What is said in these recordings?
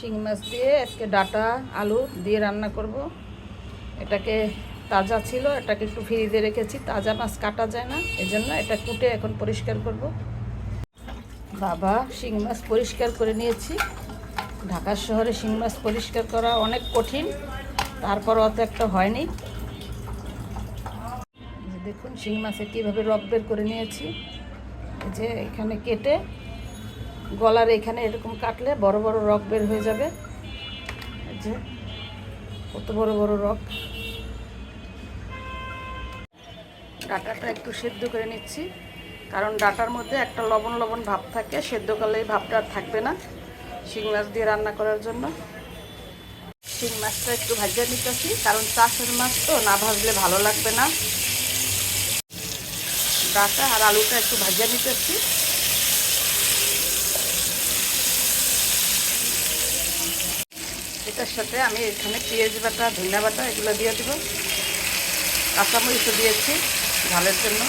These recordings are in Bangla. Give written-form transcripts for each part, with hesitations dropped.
শিং মাছ দিয়ে আজকে ডাঁটা আলু দিয়ে রান্না করব। এটাকে তাজা ছিল, এটাকে একটু ফ্রিজে রেখেছি। তাজা মাছ কাটা যায় না, এজন্য এটা কুটে এখন পরিষ্কার করব। বাবা, শিং মাছ পরিষ্কার করে নিয়েছি। ঢাকা শহরে শিং মাছ পরিষ্কার করা অনেক কঠিন, তারপর অত একটা হয়নি। দেখুন শিং মাছে কীভাবে রক বের করে নিয়েছি। এই যে এখানে কেটে গলার এখানে এরকম কাটলে বড় বড় রক বের হয়ে যাবে। এই যে কত বড় বড় রক। ডাঁটাটা একটু সেদ্ধ করে নিচ্ছি, কারণ ডাঁটার মধ্যে একটা লবণ লবণ ভাব থাকে, সেদ্ধ করলে এই ভাবটা আর থাকবে না শিং মাছ দিয়ে রান্না করার জন্য। শিং মাছটা একটু ভাজা নিতেছি, কারণ চাষের মাছ তো না ভাজলে ভালো লাগবে না। ডাঁটা আর আলুটা একটু ভাজা নিতেছি। এটার সাথে আমি এখানে পেঁয়াজ বাটা, ধনিয়া বাটা এগুলো দিয়ে দেবো। কাঁচামরিচও দিয়েছি ঝালের জন্য।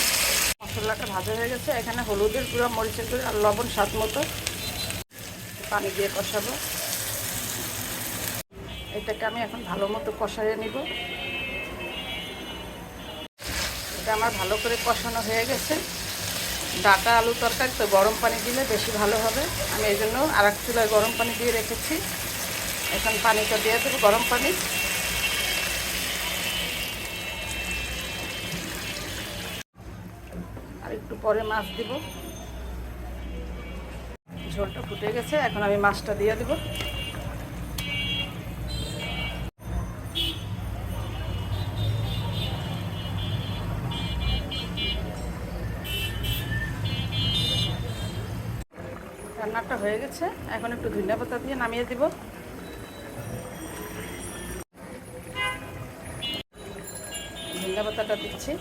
মশলাটা ভাজা হয়ে গেছে। এখানে হলুদের গুঁড়া, মরিচের গুঁড়া আর লবণ স্বাদ মতো। পানি দিয়ে কষাবো। এটাকে আমি এখন ভালো মতো কষাইয়ে নিব। এটা আমার ভালো করে কষানো হয়ে গেছে। ডাঁটা আলু তরকারি তো গরম পানি দিলে বেশি ভালো হবে। আমি এই জন্য আর এক চুলায় গরম পানি দিয়ে রেখেছি। এখন পানিটা দিয়ে দেবো, গরম পানি। আর একটু পরে মাছ দিব। ঝোলটা ফুটে গেছে, এখন আমি মাছটা দিয়ে দেব। রান্নাটা হয়ে গেছে, এখন একটু ধনিয়া পাতা দিয়ে নামিয়ে দিব। ধনিয়া পাতাটা দিচ্ছি।